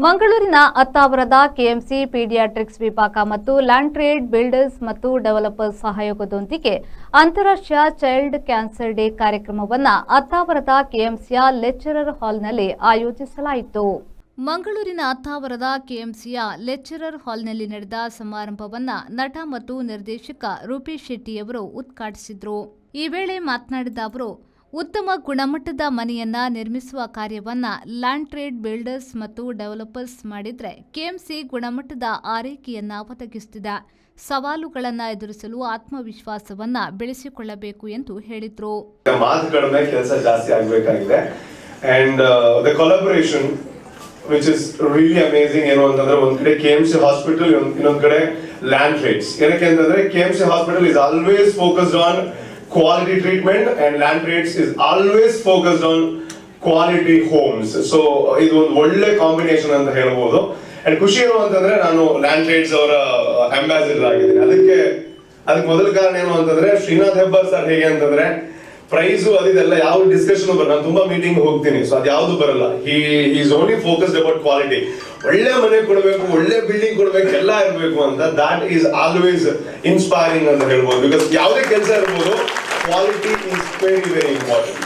ಮಂಗಳೂರಿನ ಅತ್ತಾವರದ KMC paediatrics ವಿಭಾಗ ಮತ್ತು ಲ್ಯಾಂಡ್ ಟ್ರೇಡ್ ಬಿಲ್ಡರ್ಸ್ ಮತ್ತು ಡೆವಲಪರ್ಸ್ ಸಹಯೋಗದೊಂದಿಗೆ ಅಂತಾರಾಷ್ಟ್ರೀಯ ಚೈಲ್ಡ್ ಕ್ಯಾನ್ಸರ್ ಡೇ ಕಾರ್ಯಕ್ರಮವನ್ನು ಅತ್ತಾವರದ ಕೆಎಂಸಿಯ ಲೆಕ್ಚರರ್ ಹಾಲ್ನಲ್ಲಿ ಆಯೋಜಿಸಲಾಯಿತು. ಮಂಗಳೂರಿನ ಅತ್ತಾವರದ ಕೆಎಂಸಿಯ ಲೆಕ್ಚರರ್ ಹಾಲ್ನಲ್ಲಿ ನಡೆದ ಸಮಾರಂಭವನ್ನು ನಟ ಮತ್ತು ನಿರ್ದೇಶಕ ರೂಪೇಶ್ ಶೆಟ್ಟಿಯವರು ಉದ್ಘಾಟಿಸಿದರು. ಈ ವೇಳೆ ಮಾತನಾಡಿದ ಅವರು, ಉತ್ತಮ ಗುಣಮಟ್ಟದ ಮನೆಯನ್ನ ನಿರ್ಮಿಸುವ ಕಾರ್ಯವನ್ನ ಲ್ಯಾಂಡ್ ಟ್ರೇಡ್ ಬಿಲ್ಡರ್ಸ್ ಮತ್ತು ಡೆವಲಪರ್ಸ್ ಮಾಡಿದ್ರೆ ಕೆಎಂಸಿ ಗುಣಮಟ್ಟದ ಆರೈಕೆಯನ್ನ ಒದಗಿಸುತ್ತಿದೆ. ಸವಾಲುಗಳನ್ನು ಎದುರಿಸಲು ಆತ್ಮವಿಶ್ವಾಸವನ್ನ ಬೆಳೆಸಿಕೊಳ್ಳಬೇಕು ಎಂದು ಹೇಳಿದರು. ಮಾತುಗಳ ಮೇಲೆ ಕೆಲಸ ಜಾಸ್ತಿ ಆಗಬೇಕಾಗಿದೆ and the collaboration which is really amazing ಏನು ಅಂತಂದ್ರೆ ಒಂದು ಕಡೆ ಕೆಎಂಸಿ ಹಾಸ್ಪಿಟಲ್ ಇನ್ನೊಂದು ಕಡೆ ಲ್ಯಾಂಡ್ ಟ್ರೇಡ್ಸ್. ಏನಕ್ಕೆ ಅಂತಂದ್ರೆ KMC hospital is always focused on quality treatment and land trades is always focused on quality homes. So ಇದು ಒಂದು ಒಳ್ಳೆ ಕಾಂಬಿನೇಷನ್ ಅಂತ ಹೇಳ್ಬೋದು. ಅಂಡ್ ಖುಷಿ ಏನು ಅಂತಂದ್ರೆ ನಾನು ಲ್ಯಾಂಡ್ ಟ್ರೇಡ್ಸ್ ಅವರ ಅಂಬಾಸಿಡರ್ ಆಗಿದ್ದೀನಿ. ಅದಕ್ಕೆ ಮೊದಲ ಕಾರಣ ಏನು ಅಂತಂದ್ರೆ ಶ್ರೀನಾಥ್ ಹೆಬ್ಬಾರ್ ಸರ್ ಹೇಗೆ ಅಂತಂದ್ರೆ ಪ್ರೈಸು ಅದೆಲ್ಲ ಯಾವ ಡಿಸ್ಕಷನ್ ಬರಲ್ಲ. ನಾನು ತುಂಬಾ ಮೀಟಿಂಗ್ ಹೋಗ್ತೀನಿ, ಸೊ ಅದು ಯಾವ್ದು ಬರಲ್ಲ. He is only focused about quality. ಒಳ್ಳೆ ಮನೆ ಕೊಡಬೇಕು, ಒಳ್ಳೆ ಬಿಲ್ಡಿಂಗ್ ಕೊಡಬೇಕು, ಎಲ್ಲ ಇರಬೇಕು ಅಂತ. ದಾಟ್ ಈಸ್ ಆಲ್ವೇಸ್ ಇನ್ಸ್ಪೈರಿಂಗ್ ಅಂತ ಹೇಳ್ಬೋದು. ಬಿಕಾಸ್ ಯಾವುದೇ ಕೆಲಸ ಇರ್ಬೋದು, quality is very very important.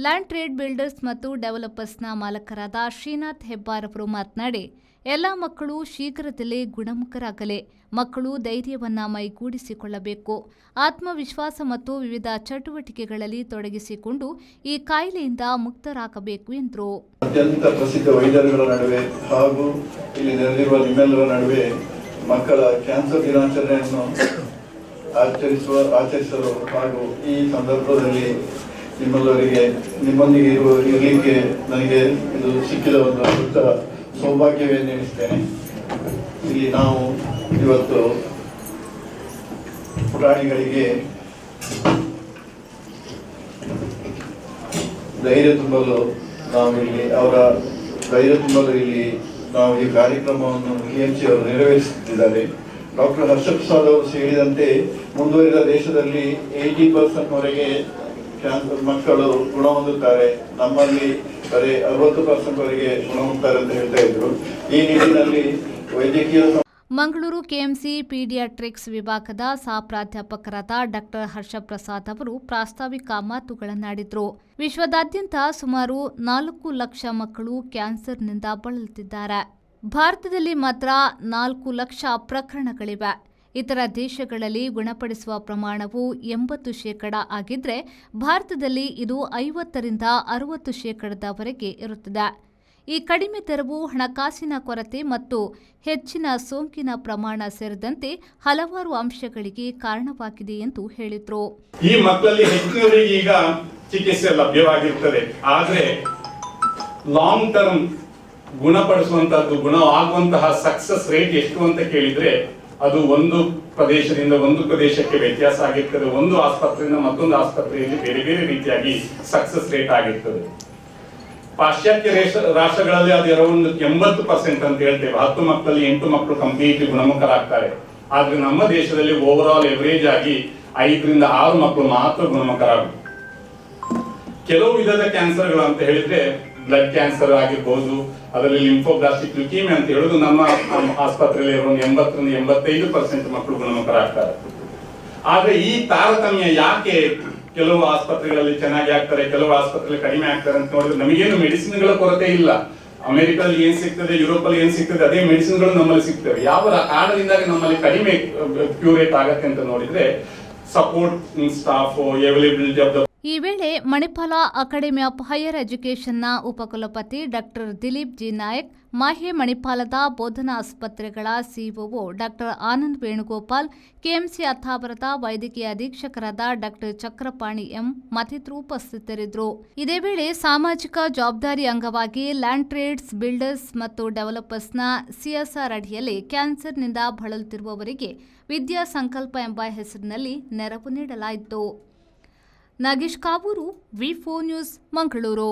Land trade builders ಮತ್ತು ಡೆವಲಪರ್ಸ್ನ ಮಾಲಕರಾದ ಶ್ರೀನಾಥ್ ಹೆಬ್ಬಾರ್ ಅವರು ಮಾತನಾಡಿ, ಎಲ್ಲ ಮಕ್ಕಳು ಶೀಘ್ರದಲ್ಲೇ ಗುಣಮುಖರಾಗಲಿ. ಮಕ್ಕಳು ಧೈರ್ಯವನ್ನ ಮೈಗೂಡಿಸಿಕೊಳ್ಳಬೇಕು, ಆತ್ಮವಿಶ್ವಾಸ ಮತ್ತು ವಿವಿಧ ಚಟುವಟಿಕೆಗಳಲ್ಲಿ ತೊಡಗಿಸಿಕೊಂಡು ಈ ಕಾಯಿಲೆಯಿಂದ ಮುಕ್ತರಾಗಬೇಕು ಎಂದರು. ಅತ್ಯಂತ ಪ್ರಸಿದ್ಧ ವೈದ್ಯರುಗಳ ನಡುವೆ ಹಾಗೂ ಇಲ್ಲಿ ನೆರೆದಿರುವ ನಿಮ್ಮೆಲ್ಲರ ನಡುವೆ ಮಕ್ಕಳ ಕ್ಯಾನ್ಸರ್ ದಿನಾಚರಣೆಯನ್ನು ಆಚರಿಸಲು ಹಾಗೂ ಈ ಸಂದರ್ಭದಲ್ಲಿ ನಿಮ್ಮೊಂದಿಗೆ ಇರಲಿಕ್ಕೆ ನನಗೆ ಇದು ಸಿಕ್ಕಿದ ಒಂದು ದೊಡ್ಡ ಸೌಭಾಗ್ಯವೆಂದು ಎಣಿಸ್ತೇನೆ. ಇಲ್ಲಿ ನಾವು ಇವತ್ತು ಪುಟಾಣಿಗಳಿಗೆ ಧೈರ್ಯ ತುಂಬಲು ಇಲ್ಲಿ ನಾವು ಈ ಕಾರ್ಯಕ್ರಮವನ್ನು ಕೆಎಂಸಿ ಅವರು ನೆರವೇರಿಸುತ್ತಿದ್ದಾರೆ. ಡಾಕ್ಟರ್ ಹರ್ಷಪ್ರಸಾದ್ ಅವರು ಹೇಳಿದಂತೆ ಮುಂದುವರಿದ ದೇಶದಲ್ಲಿ 80% ವರೆಗೆ ಕ್ಯಾನ್ಸರ್ ಮಕ್ಕಳು ಗುಣ ಹೊಂದುತ್ತಾರೆ. ನಮ್ಮಲ್ಲಿ ಬರೀ 60% ವರೆಗೆ ಗುಣ ಹೊಂದುತ್ತಾರೆ ಅಂತ ಹೇಳ್ತಾ ಇದ್ರು. ಈ ನಿಟ್ಟಿನಲ್ಲಿ ವೈದ್ಯಕೀಯ ಮಂಗಳೂರು ಕೆಎಂಸಿ ಪೀಡಿಯಾಟ್ರಿಕ್ಸ್ ವಿಭಾಗದ ಸಹ ಪ್ರಾಧ್ಯಾಪಕರಾದ ಡಾಕ್ಟರ್ ಹರ್ಷಪ್ರಸಾದ್ ಅವರು ಪ್ರಾಸ್ತಾವಿಕ ಮಾತುಗಳನ್ನಾಡಿದರು. ವಿಶ್ವದಾದ್ಯಂತ ಸುಮಾರು 4 ಲಕ್ಷ ಮಕ್ಕಳು ಕ್ಯಾನ್ಸರ್ನಿಂದ ಬಳಲುತ್ತಿದ್ದಾರೆ. ಭಾರತದಲ್ಲಿ ಮಾತ್ರ 4 ಲಕ್ಷ ಪ್ರಕರಣಗಳಿವೆ. ಇತರ ದೇಶಗಳಲ್ಲಿ ಗುಣಪಡಿಸುವ ಪ್ರಮಾಣವು 80% ಆಗಿದ್ರೆ ಭಾರತದಲ್ಲಿ ಇದು 50ರಿಂದ 60% ಇರುತ್ತದೆ. ಈ ಕಡಿಮೆ ದರವು ಹಣಕಾಸಿನ ಕೊರತೆ ಮತ್ತು ಹೆಚ್ಚಿನ ಸೋಂಕಿನ ಪ್ರಮಾಣ ಸೇರಿದಂತೆ ಹಲವಾರು ಅಂಶಗಳಿಗೆ ಕಾರಣವಾಗಿದೆ ಎಂದು ಹೇಳಿದರು. ಈ ಮಕ್ಕಳಲ್ಲಿ ಹೆಚ್ಚಿನವರಿಗೆ ಈಗ ಚಿಕಿತ್ಸೆ ಲಭ್ಯವಾಗಿರುತ್ತದೆ. ಆದರೆ ಲಾಂಗ್ ಟರ್ಮ್ ಗುಣಪಡಿಸುವಂತಹದ್ದು, ಗುಣವಾಗುವಂತಹ ಸಕ್ಸಸ್ ರೇಟ್ ಎಷ್ಟು ಅಂತ ಕೇಳಿದ್ರೆ ಅದು ಒಂದು ಪ್ರದೇಶದಿಂದ ಒಂದು ಪ್ರದೇಶಕ್ಕೆ ವ್ಯತ್ಯಾಸ ಆಗಿರ್ತದೆ. ಒಂದು ಆಸ್ಪತ್ರೆಯಿಂದ ಮತ್ತೊಂದು ಆಸ್ಪತ್ರೆಯಲ್ಲಿ ಬೇರೆ ಬೇರೆ ರೀತಿಯಾಗಿ ಸಕ್ಸಸ್ ರೇಟ್ ಆಗಿರ್ತದೆ. ಪಾಶ್ಚಾತ್ಯ ರಾಷ್ಟ್ರಗಳಲ್ಲಿ ಅದು ಅರೌಂಡ್ 80% ಅಂತ ಹೇಳ್ತೇವೆ. 10 ಮಕ್ಕಳಲ್ಲಿ 8 ಮಕ್ಕಳು ಕಂಪ್ಲೀಟ್ ಗುಣಮುಖರಾಗ್ತಾರೆ. ಆದ್ರೆ ನಮ್ಮ ದೇಶದಲ್ಲಿ ಓವರ್ ಆಲ್ ಎವರೇಜ್ ಆಗಿ 5ರಿಂದ 6 ಮಕ್ಕಳು ಮಾತ್ರ ಗುಣಮುಖರಾಗ. ಕೆಲವು ವಿಧದ ಕ್ಯಾನ್ಸರ್ಗಳು ಅಂತ ಹೇಳಿದ್ರೆ ಬ್ಲಡ್ ಕ್ಯಾನ್ಸರ್ ಆಗಿರ್ಬೋದು, ಅದರಲ್ಲಿ ಲಿಂಫೋಬ್ಲಾಸ್ಟಿಕ್ ಲ್ಯುಕೀಮಿಯಾ ಅಂತ ಹೇಳುದು ನಮ್ಮ ಆಸ್ಪತ್ರೆಯಲ್ಲಿ 80ರಿಂದ 85% ಮಕ್ಕಳು ಗುಣಮುಖರಾಗ್ತಾರೆ. ಆದ್ರೆ ಈ ತಾರತಮ್ಯ ಯಾಕೆ ಕೆಲವು ಆಸ್ಪತ್ರೆಗಳಲ್ಲಿ ಚೆನ್ನಾಗಿ ಆಗ್ತಾರೆ, ಕೆಲವು ಆಸ್ಪತ್ರೆಯಲ್ಲಿ ಕಡಿಮೆ ಆಗ್ತಾರೆ ಅಂತ ನೋಡಿದ್ರೆ ನಮಗೇನು ಮೆಡಿಸಿನ್ಗಳ ಕೊರತೆ ಇಲ್ಲ. ಅಮೆರಿಕಲ್ಲಿ ಏನ್ ಸಿಗ್ತದೆ, ಯುರೋಪಲ್ಲಿ ಏನ್ ಸಿಗ್ತದೆ ಅದೇ ಮೆಡಿಸಿನ್ಗಳು ನಮ್ಮಲ್ಲಿ ಸಿಗ್ತವೆ. ಯಾವ ಕಾರಣದಿಂದಾಗಿ ನಮ್ಮಲ್ಲಿ ಕಡಿಮೆ ಕ್ಯೂರೇಟ್ ಆಗತ್ತೆ ಅಂತ ನೋಡಿದ್ರೆ support staff, availability of the. ಈ ವೇಳೆ ಮಣಿಪಾಲ ಅಕಾಡೆಮಿ ಆಫ್ ಹೈಯರ್ ಎಜುಕೇಷನ್ನ ಉಪಕುಲಪತಿ ಡಾಕ್ಟರ್ ದಿಲೀಪ್ ಜಿ ನಾಯಕ್, ಮಾಹೆ ಮಣಿಪಾಲದ ಬೋಧನಾ ಆಸ್ಪತ್ರೆಗಳ COO doctor Anand Venugopal, KMC ಅಥಾವರದ ವೈದ್ಯಕೀಯ ಅಧೀಕ್ಷಕರಾದ ಡಾಕ್ಟರ್ ಚಕ್ರಪಾಣಿ ಎಂ ಮತ್ತಿತರರು ಉಪಸ್ಥಿತರಿದ್ದರು. ಇದೇ ವೇಳೆ ಸಾಮಾಜಿಕ ಜವಾಬ್ದಾರಿ ಅಂಗವಾಗಿ ಲ್ಯಾಂಡ್ ಟ್ರೇಡ್ಸ್ ಬಿಲ್ಡರ್ಸ್ ಮತ್ತು ಡೆವಲಪರ್ಸ್ನ ಸಿಎಸ್ಆರ್ ಅಡಿಯಲ್ಲಿ ಕ್ಯಾನ್ಸರ್ನಿಂದ ಬಳಲುತ್ತಿರುವವರಿಗೆ ವಿದ್ಯಾ ಸಂಕಲ್ಪ ಎಂಬ ಹೆಸರಿನಲ್ಲಿ ನೆರವು ನೀಡಲಾಯಿತು. ನಾಗೇಶ್ ಕಾವೂರು, ವಿ4 ನ್ಯೂಸ್, ಮಂಗಳೂರು.